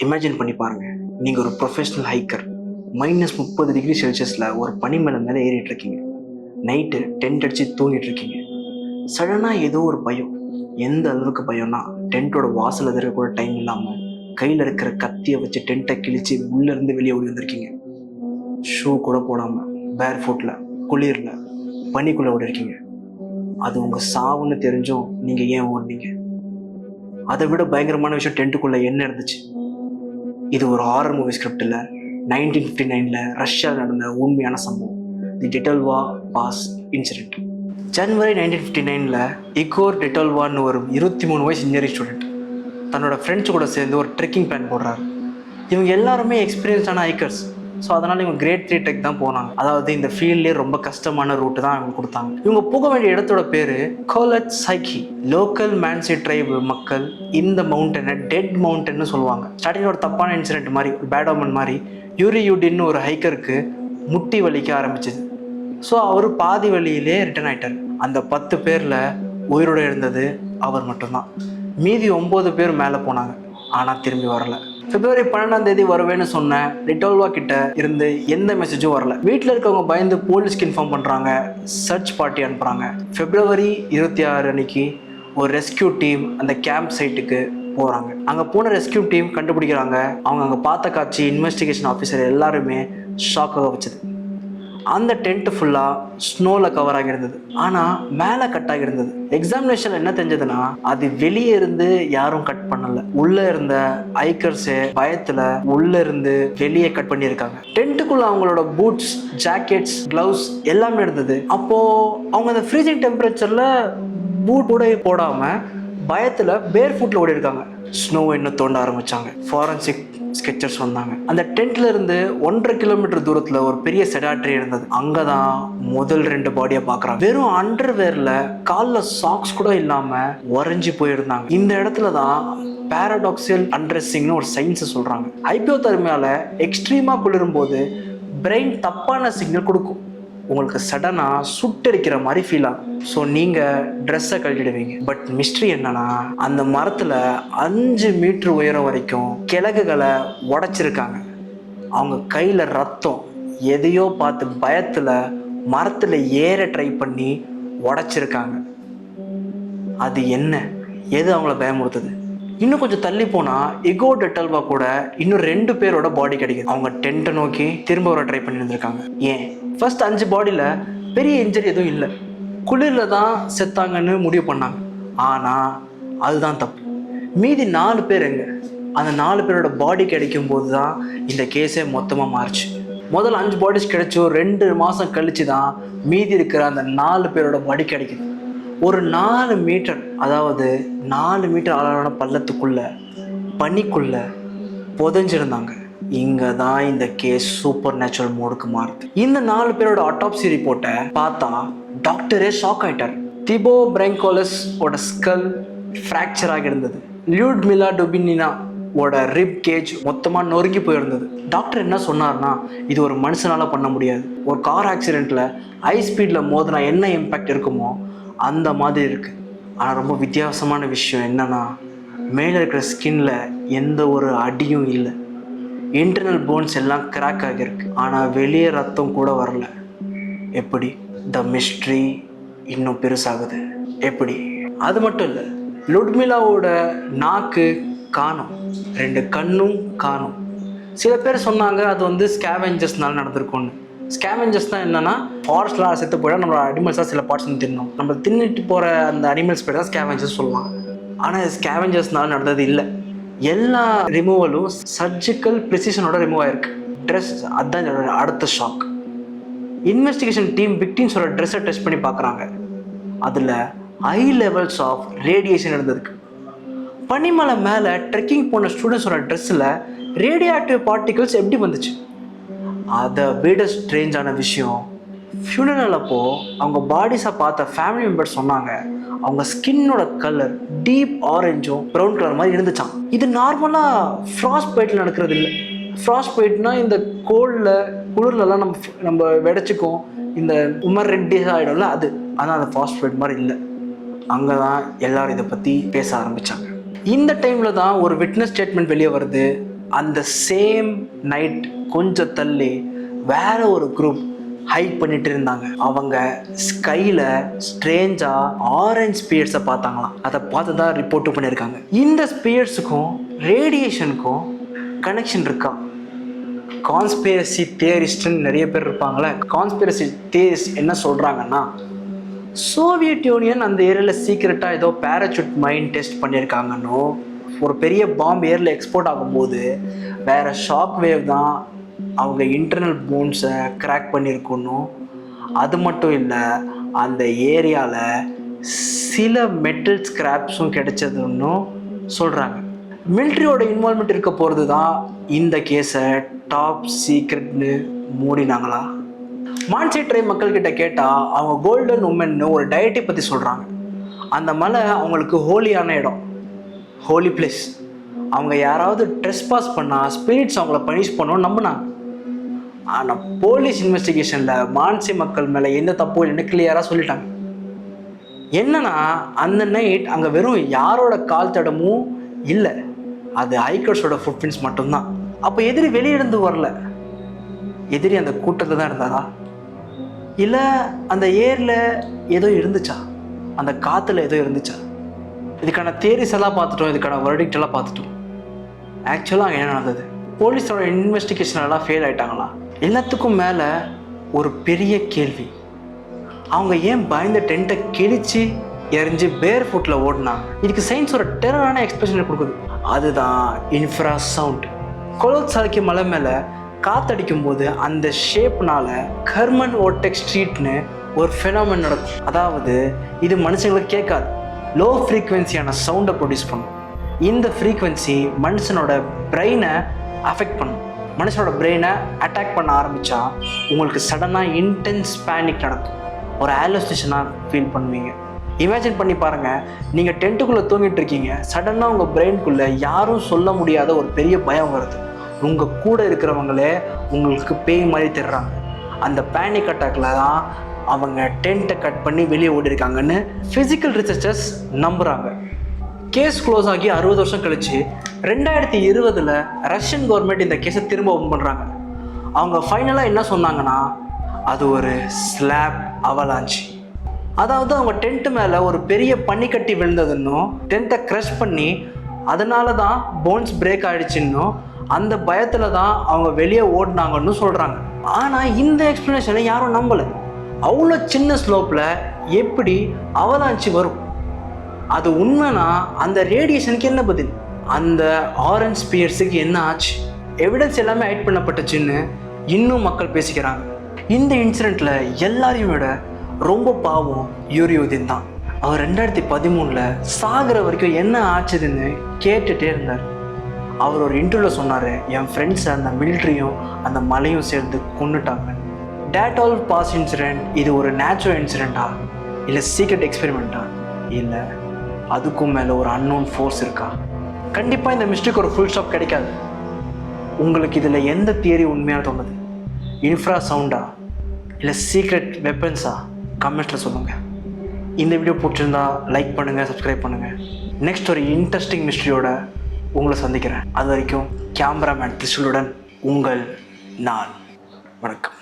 Imagine பண்ணி பாருங்க, நீங்க ஒரு ப்ரொஃபஷனல் ஹைக்கர். -30°C ஒரு பனிமலை மேலே ஏறிட்டு இருக்கீங்க. நைட்டு டென்ட் அடிச்சு தூங்கிட்டு இருக்கீங்க. சடனா ஏதோ ஒரு பயம். எந்த அளவுக்கு பயம்னா, டென்ட்டோட வாசல் எதிர கூட டைம் இல்லாம கையில இருக்கிற கத்தியை வச்சு டென்ட்டை கிழிச்சு உள்ள இருந்து வெளியே ஓடி வந்திருக்கீங்க. ஷூ கூட போடாம பேர் ஃபுட்ல குளிர்ல பனிக்குள்ள ஓடி இருக்கீங்க. அது உங்க சாவுன்னு தெரிஞ்சும் நீங்க ஏன் ஓடுனீங்க? அதை விட பயங்கரமான விஷயம் டென்ட்டுக்குள்ள என்ன இருந்துச்சு? இது ஒரு ஹாரர் மூவி ஸ்கிரிப்ட் இல்ல, 1959 ரஷ்யாவில் நடந்த உண்மையான சம்பவம். தி டெட்டோல்வா பாஸ் இன்சிடென்ட். ஜனவரி 1959 இகோர் டெட்டோல்வான்னு ஒரு 23 வயசு இன்ஜினியரிங் ஸ்டூடெண்ட் தன்னோட ஃப்ரெண்ட்ஸ் கூட சேர்ந்து ஒரு ட்ரெக்கிங் பிளான் போடுறாரு. இவங்க எல்லாருமே எக்ஸ்பீரியன்ஸான ஹைக்கர்ஸ். ஸோ அதனால் இவங்க கிரேட் 3 ட்ரெக் தான் போனாங்க. அதாவது இந்த ஃபீல்ட்லேயே ரொம்ப கஷ்டமான ரூட்டு தான் இவங்க கொடுத்தாங்க. இவங்க போக வேண்டிய இடத்தோட பேர் கோலட் சைக்கி. லோக்கல் மேன்சி ட்ரைபு மக்கள் இந்த மவுண்டனை டெட் மவுண்டன்னு சொல்லுவாங்க. ஸ்டார்டிங் ஒரு தப்பான இன்சிடென்ட் மாதிரி, ஒரு பேட் ஓமன் மாதிரி யூரி யூடின்னு ஒரு ஹைக்கருக்கு முட்டி வலிக்க ஆரம்பிச்சது. ஸோ அவர் பாதி வழியிலே ரிட்டர்ன் ஆகிட்டார். அந்த 10 பேரில் உயிரோடு இருந்தது அவர் மட்டும்தான். மீதி 9 பேர் மேலே போனாங்க, ஆனால் திரும்பி வரல. பிப்ரவரி 12 வருவேன்னு சொன்ன டெட்டோல்வா கிட்ட இருந்து எந்த மெசேஜும் வரல. வீட்டில் இருக்கவங்க பயந்து போலீஸ்க்கு இன்ஃபார்ம் பண்ணுறாங்க, சர்ச் பார்ட்டி அனுப்புகிறாங்க. பிப்ரவரி 26 அன்னைக்கு ஒரு ரெஸ்கியூ டீம் அந்த கேம்ப் சைட்டுக்கு போகிறாங்க. அங்கே போன ரெஸ்கியூ டீம் கண்டுபிடிக்கிறாங்க. அவங்க அங்கே பார்த்த காட்சி இன்வெஸ்டிகேஷன் ஆஃபீஸர் எல்லாருமே ஷாக்காக வச்சது. அந்த டென்ட் ஃபுல்லாக ஸ்னோவில் கவர் ஆகியிருந்தது, ஆனால் மேலே கட் ஆகியிருந்தது. எக்ஸாமினேஷன் என்ன தெரிஞ்சதுன்னா, அது வெளியே இருந்து யாரும் கட் பண்ணலை. உள்ளே இருந்த ஹைக்கர்ஸே பயத்தில் உள்ளே இருந்து வெளியே கட் பண்ணியிருக்காங்க. டென்ட்டுக்குள்ள அவங்களோட பூட்ஸ், ஜாக்கெட்ஸ், கிளவுஸ் எல்லாமே இருந்தது. அப்போது அவங்க அந்த ஃப்ரீசிங் டெம்பரேச்சரில் பூட் கூட போடாமல் பயத்தில் பேர் ஃபுட்டில் ஓடி இருக்காங்க. ஸ்னோ இன்னும் தோண்ட ஆரம்பித்தாங்க. ஃபாரன்சிக் ஸ்கெச்சர்ஸ் வந்தாங்க. அந்த டென்ட்ல இருந்து 1.5 கிலோமீட்டர் தூரத்துல ஒரு பெரிய செடாட்ரி இருந்தது. அங்கதான் முதல் 2 பாடியை பார்க்கறாங்க. வெறும் அண்டர்வேர்ல கால்ல சாக்ஸ் கூட இல்லாம உறைஞ்சி போயிருந்தாங்க. இந்த இடத்துல தான் பாராடாக்சியல் அண்ட்ரெஸ்ஸிங்னு ஒரு சயின்ஸ் சொல்றாங்க. ஹைப்போதெர்மியால எக்ஸ்ட்ரீமா குளிரும் போது பிரெயின் தப்பான சிக்னல் கொடுக்கும். உங்களுக்கு சடனாக சுட்டரிக்கிற மாதிரி ஃபீல் ஆகும். ஸோ நீங்கள் ட்ரெஸ்ஸை கழட்டிடுவீங்க. பட் மிஸ்ட்ரி என்னன்னா, அந்த மரத்தில் 5 மீட்டர் உயரம் வரைக்கும் கிழங்குகளை உடைச்சிருக்காங்க. அவங்க கையில் ரத்தம், எதையோ பார்த்து பயத்தில் மரத்தில் ஏற ட்ரை பண்ணி உடைச்சிருக்காங்க. அது என்ன, எது அவங்கள பயமுறுத்துது? இன்னும் கொஞ்சம் தள்ளி போனால் இகோர் டெட்டோல்வா கூட இன்னும் 2 பேரோட பாடி கிடைக்குது. அவங்க டென்ட்டை நோக்கி திரும்ப வர ட்ரை பண்ணி இருந்திருக்காங்க. ஏன் ஃபர்ஸ்ட் 5 பாடியில் பெரிய இன்ஜரி எதுவும் இல்லை, குளிரில் தான் செத்தாங்கன்னு முடிவு பண்ணாங்க. ஆனால் அதுதான் தப்பு. மீதி 4 பேர் எங்க? அந்த 4 பேரோட பாடி கிடைக்கும் போது தான் இந்த கேஸே மொத்தமாக மாறிச்சு. முதல் 5 பாடிஸ் கிடைச்சோ 2 மாதம் கழிச்சு தான் மீதி இருக்கிற அந்த 4 பேரோட பாடி கிடைக்குது. ஒரு 4 மீட்டர், அதாவது 4 மீட்டர் ஆழமான பள்ளத்துக்குள்ள பனிக்குள்ள புதைஞ்சிருந்தாங்க. இங்கே தான் இந்த கேஸ் சூப்பர் நேச்சுரல் மோடுக்கு மாறுது. இந்த 4 பேரோட ஆட்டாப்சி ரிப்போர்ட்டை பார்த்தா டாக்டரே ஷாக் ஆயிட்டார். திபோ பிராங்கோலஸ் ஓட ஸ்கல் ஃப்ராக்சர் ஆகியிருந்தது. லியூட்மிலா டுபினினா ஓட ரிப் கேஜ் மொத்தமாக நொறுங்கி போயிருந்தது. டாக்டர் என்ன சொன்னார்னா, இது ஒரு மனுஷனால் பண்ண முடியாது. ஒரு கார் ஆக்சிடெண்ட்டில் ஹை ஸ்பீடில் மோதினா என்ன இம்பேக்ட் இருக்குமோ அந்த மாதிரி இருக்குது. ஆனால் ரொம்ப வித்தியாசமான விஷயம் என்னன்னா, மேலே இருக்கிற ஸ்கின்ல எந்த ஒரு அடியும் இல்லை. இன்டர்னல் போன்ஸ் எல்லாம் கிராக் ஆகியிருக்கு, ஆனால் வெளியே ரத்தம் கூட வரல. எப்படி? த மிஸ்ட்ரி இன்னும் பெருசாகுது. எப்படி? அது மட்டும் இல்லை, லுட்மிலாவோட நாக்கு காணும், 2 கண்ணும் காணும். சில பேர் சொன்னாங்க அது ஸ்கேவெஞ்சர்ஸ்னால நடந்திருக்கும்னு. ஸ்கேவெஞ்சர்ஸ் தான் என்னன்னா, ஃபாரஸ்ட்லாம் செத்து போயிட்டா நம்மளோட அனிமல்ஸாக சில பார்ட்ஸ் தின்னோம். நம்ம தின்னுட்டு போகிற அந்த அனிமல்ஸ் பேர் தான் ஸ்கேவெஞ்சர்ஸ் சொல்லுவாங்க. ஆனால் ஸ்கேவெஞ்சர்ஸ்னால நடந்தது இல்லை. எல்லா ரிமூவலும் சர்ஜிக்கல் ப்ரிசிஷனோட ரிமூவ் ஆயிருக்கு. ட்ரெஸ், அதுதான் அடுத்த ஷாக். இன்வெஸ்டிகேஷன் டீம் விக்டிம்ஸோட ட்ரெஸ்ஸை டெஸ்ட் பண்ணி பார்க்குறாங்க. அதில் ஹை லெவல்ஸ் ஆஃப் ரேடியேஷன் இருந்ததுக்கு. பனிமலை மேலே ட்ரெக்கிங் போன ஸ்டூடெண்ட்ஸோட ட்ரெஸ்ஸில் ரேடியோ ஆக்டிவ் பார்ட்டிகல்ஸ் எப்படி வந்துச்சு? அதை விட ஸ்ட்ரேஞ்சான விஷயம், ஃபியூனரல் அப்போ அவங்க பாடிஸை பார்த்த ஃபேமிலி மெம்பர்ஸ் சொன்னாங்க, அவங்க ஸ்கின்னோட கலர் டீப் ஆரஞ்சும் ப்ரௌன் கலர் மாதிரி இருந்துச்சான். இது நார்மலாக ஃப்ராஸ்ட் பைட்டில் நடக்கிறது இல்லை. ஃப்ராஸ்ட் பைட்னா இந்த கோல்டில் குளிர்லலாம் நம்ம வெடைச்சிக்கும், இந்த உமர் ரெட்டிஸ் ஆகிடும்ல, அது. ஆனால் அந்த ஃப்ராஸ்ட் பைட் மாதிரி இல்லை. அங்கே தான் எல்லாரும் இதை பற்றி பேச ஆரம்பித்தாங்க. இந்த டைமில் தான் ஒரு விட்னஸ் ஸ்டேட்மெண்ட் வெளியே வருது. அந்த சேம் நைட் கொஞ்சம் தள்ளி வேற ஒரு குரூப் ஹைக் பண்ணிட்டு இருந்தாங்க. அவங்க ஸ்கைல ஸ்ட்ரேஞ்சா ஆரஞ்ச் ஸ்பியர்ஸை பார்த்தாங்களாம். அதை பார்த்து தான் ரிப்போர்ட் பண்ணியிருக்காங்க. இந்த ஸ்பியர்ஸுக்கும் ரேடியேஷனுக்கும் கனெக்ஷன் இருக்கா? கான்ஸ்பிரசி தியரிஸ்ட்னு நிறைய பேர் இருப்பாங்களே. கான்ஸ்பிரசி தியரிஸ்ட் என்ன சொல்கிறாங்கன்னா, சோவியத் யூனியன் அந்த ஏரியாவில் சீக்கிரட்டாக ஏதோ பேராசூட் மைன் டெஸ்ட் பண்ணியிருக்காங்கன்னு, ஒரு பெரிய பாம்பு ஏரில் எக்ஸ்போர்ட் ஆகும்போது வேறு ஷாக் வேவ் தான் அவங்க இன்டர்னல் போன்ஸை கிராக் பண்ணியிருக்கணும். அது மட்டும் இல்லை, அந்த ஏரியாவில் சில மெட்டல் ஸ்கிராப்ஸும் கிடைச்சதுன்னு சொல்கிறாங்க. மிலிட்ரியோட இன்வால்மெண்ட் இருக்க போகிறது தான் இந்த கேஸை டாப் சீக்ரெட்னு மூடினாங்களா? மான்சே ட்ரைப் மக்கள்கிட்ட கேட்டால் அவங்க கோல்டன் உமன்னு ஒரு டயட்டை பற்றி சொல்கிறாங்க. அந்த மலை அவங்களுக்கு ஹோலியான இடம், ஹோலி பிளேஸ். அவங்க யாராவது ட்ரெஸ்பாஸ் பண்ணால் ஸ்பிரிட்ஸ் அவங்கள பனிஷ் பண்ணணும்னு நம்பினாங்க. ஆனால் போலீஸ் இன்வெஸ்டிகேஷனில் மான்சே மக்கள் மேலே எந்த தப்பும் இல்லைன்னு கிளியராக சொல்லிட்டாங்க. என்னன்னா, அந்த நைட் அங்கே வெறும் யாரோட கால் தடமும் இல்லை, அது ஹைக்கர்ஸோட ஃபுட்பிரிண்ட்ஸ் மட்டும்தான். அப்போ எதிரி வெளியிருந்து வரல, எதிரி அந்த கூட்டத்தில் தான் இருந்தாரா? இல்லை அந்த ஏரில் ஏதோ இருந்துச்சா? அந்த காற்றுல ஏதோ இருந்துச்சா? இதுக்கான தியரிஸ் எல்லாம் பார்த்துட்டோம், இதுக்கான வெர்டிக்ட் எல்லாம் பார்த்துட்டோம். ஆக்சுவலாக அங்கே என்ன நடந்தது? போலீஸோட இன்வெஸ்டிகேஷன் எல்லாம் ஃபெயில் ஆகிட்டாங்களா? எல்லாத்துக்கும் மேலே ஒரு பெரிய கேள்வி, அவங்க ஏன் பயந்த டென்ட்டை கிழிச்சு எரிஞ்சு பேர் ஃபுட்டில் ஓடினாங்க? இதுக்கு சயின்ஸ் ஒரு டெரரான எக்ஸ்பிரஷனை கொடுக்குது. அதுதான் இன்ஃப்ரா சவுண்ட். கொலோத்சாரிக்கு மலை மேலே காத்தடிக்கும் போது அந்த ஷேப்னால கர்மன் ஓட்டெக் ஸ்ட்ரீட்னு ஒரு ஃபெனாமென் நடக்கும். அதாவது இது மனுஷங்களுக்கு கேட்காது, லோ ஃப்ரீக்வன்சியான சவுண்டை ப்ரொடியூஸ் பண்ணும். இந்த ஃப்ரீக்வன்சி மனுஷனோட பிரெயினை அஃபெக்ட் பண்ணும். மனுஷனோட பிரெயினை அட்டாக் பண்ண ஆரம்பித்தா உங்களுக்கு சடனாக இன்டென்ஸ் பேனிக் நடக்கும், ஒரு ஹாலுசினேஷனாக ஃபீல் பண்ணுவீங்க. இமேஜின் பண்ணி பாருங்கள், நீங்கள் டென்ட்டுக்குள்ளே தூங்கிட்டு இருக்கீங்க, சடனாக உங்கள் பிரெயின்குள்ளே யாரும் சொல்ல முடியாத ஒரு பெரிய பயம் வருது. உங்கள் கூட இருக்கிறவங்களே உங்களுக்கு பேய் மாதிரி தெரிறாங்க. அந்த பேனிக் அட்டாக்ல தான் அவங்க டென்ட்டை கட் பண்ணி வெளியே ஓடிருக்காங்கன்னு ஃபிசிக்கல் ரிசர்ச்சர்ஸ் நம்புகிறாங்க. கேஸ் க்ளோஸ் ஆகி 60 வருஷம் கழிச்சு 2020 ரஷ்யன் கவர்மெண்ட் இந்த கேஸை திரும்ப ஓப்பன் பண்ணுறாங்க. அவங்க ஃபைனலாக என்ன சொன்னாங்கன்னா, அது ஒரு ஸ்லாப் அவலாஞ்சி. அதாவது அவங்க டென்ட் மேலே ஒரு பெரிய பனிக்கட்டி விழுந்ததுன்னும், டென்ட்டை க்ரஷ் பண்ணி அதனால தான் போன்ஸ் பிரேக் ஆகிடுச்சின்னும், அந்த பயத்தில் தான் அவங்க வெளியே ஓடினாங்கன்னு சொல்கிறாங்க. ஆனால் இந்த எக்ஸ்ப்ளனேஷனை யாரும் நம்பலை. அவ்வளோ சின்ன ஸ்லோப்பில் எப்படி அவலாஞ்சி வரும்? அது உண்மைனா அந்த ரேடியேஷனுக்கு என்ன பதில்? அந்த ஆரஞ்ச் ஸ்பியர்ஸுக்கு என்ன ஆச்சு? எவிடன்ஸ் எல்லாமே ஹைட் பண்ணப்பட்டுச்சுன்னு இன்னும் மக்கள் பேசிக்கிறாங்க. இந்த இன்சிடெண்ட்டில் எல்லாரையும் விட ரொம்ப பாவம் யூரியுதீன் தான். அவர் 2013 சாகிற வரைக்கும் என்ன ஆச்சுதுன்னு கேட்டுகிட்டே இருந்தார். அவர் ஒரு இன்டர்வியூவில் சொன்னார், என் ஃப்ரெண்ட்ஸ் அந்த மிலிட்ரியும் அந்த மலையும் சேர்ந்து கொண்டுட்டாங்க. டேட் ஆல் பாஸ் இன்சிடெண்ட் இது ஒரு நேச்சுரல் இன்சிடெண்ட்டா, இல்லை சீக்ரெட் எக்ஸ்பெரிமெண்ட்டா, இல்லை அதுக்கும் மேலே ஒரு அன்னோன் ஃபோர்ஸ் இருக்கா? கண்டிப்பாக இந்த மிஸ்டேக் ஒரு ஃபுல் ஸ்டாப் கிடைக்காது. உங்களுக்கு இதில் எந்த தியரி உண்மையாக தோணுது? இன்ஃப்ரா சவுண்டா, இல்லை சீக்ரெட் வெப்பன்ஸா? கமெண்ட்ஸில் சொல்லுங்கள். இந்த வீடியோ பிடிச்சிருந்தா லைக் பண்ணுங்கள், சப்ஸ்கிரைப் பண்ணுங்கள். நெக்ஸ்ட் ஒரு இன்ட்ரெஸ்டிங் மிஸ்ட்ரியோட உங்களை சந்திக்கிறேன். அது வரைக்கும் கேமராமேன் திரிஷுலுடன் உங்கள் நான். வணக்கம்.